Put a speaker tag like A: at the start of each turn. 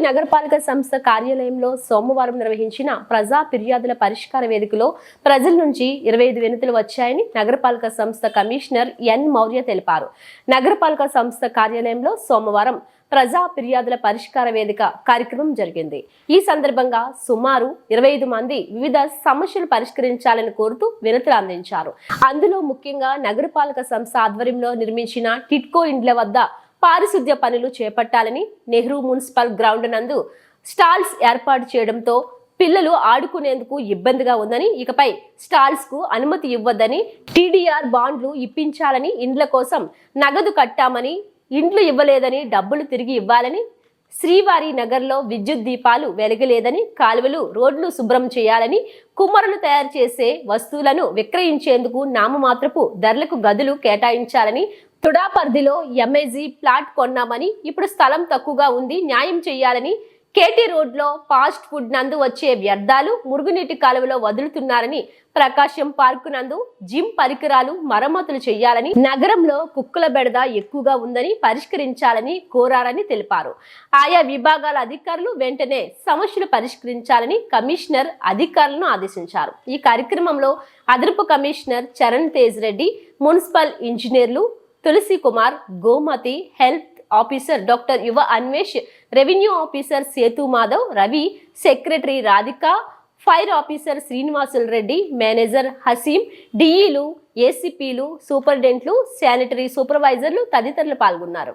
A: నగరపాలక సంస్థ కార్యాలయంలో సోమవారం నిర్వహించిన ప్రజా ఫిర్యాదుల పరిష్కార వేదికలో ప్రజల నుంచి 25 వినతులు వచ్చాయని నగరపాలక సంస్థ కమిషనర్ ఎన్ మౌర్య తెలిపారు. నగరపాలక సంస్థ కార్యాలయంలో సోమవారం ప్రజా ఫిర్యాదుల పరిష్కార వేదిక కార్యక్రమం జరిగింది. ఈ సందర్భంగా సుమారు 25 మంది వివిధ సమస్యలు పరిష్కరించాలని కోరుతూ వినతులు అందించారు. అందులో ముఖ్యంగా నగరపాలక సంస్థ ఆధ్వర్యంలో నిర్మించిన టిట్కో ఇండ్ల వద్ద పారిశుద్ధ్య పనులు చేపట్టాలని, నెహ్రూ మున్సిపల్ గ్రౌండ్ నందు స్టాల్స్ ఏర్పాటు చేయడంతో పిల్లలు ఆడుకునేందుకు ఇబ్బందిగా ఉందని, ఇకపై స్టాల్స్ కు అనుమతి ఇవ్వద్దని, టీడీఆర్ బాండ్లు ఇప్పించాలని, ఇండ్ల కోసం నగదు కట్టామని, ఇండ్లు ఇవ్వలేదని డబ్బులు తిరిగి ఇవ్వాలని, శ్రీవారి నగర్లో విద్యుత్ దీపాలు వెలగలేదని, కాలువలు రోడ్లు శుభ్రం చేయాలని, కుమ్మరులు తయారు చేసే వస్తువులను విక్రయించేందుకు నామమాత్రపు ధరలకు గదులు కేటాయించాలని, తుడా పరిధిలో ఎంఐజీ ప్లాట్ కొన్నామని, ఇప్పుడు స్థలం తక్కువగా ఉంది, న్యాయం చేయాలని, కేటీ రోడ్లో ఫాస్ట్ ఫుడ్ నందు వచ్చే వ్యర్థాలు మురుగునీటి కాలువలో వదులుతున్నారని, ప్రకాశం పార్కు నందు జిమ్ పరికరాలు మరమ్మతులు చేయాలని, నగరంలో కుక్కల బెడద ఎక్కువగా ఉందని పరిష్కరించాలని కోరారని తెలిపారు. ఆయా విభాగాల అధికారులు వెంటనే సమస్యలు పరిష్కరించాలని కమిషనర్ అధికారులను ఆదేశించారు. ఈ కార్యక్రమంలో అదనపు కమిషనర్ చరణ్ తేజ్ రెడ్డి, మున్సిపల్ ఇంజనీర్లు Tulasi Kumar, Gomathi, health officer doctor Yuva Anvesh, revenue officer Sethu Madhav, Ravi, secretary Radhika, fire officer Srinivasulu Reddy, manager Haseem, డిఈలు, ఏసీపీలు, సూపరింటెండెంట్లు, శానిటరీ సూపర్వైజర్లు తదితరులు పాల్గొన్నారు.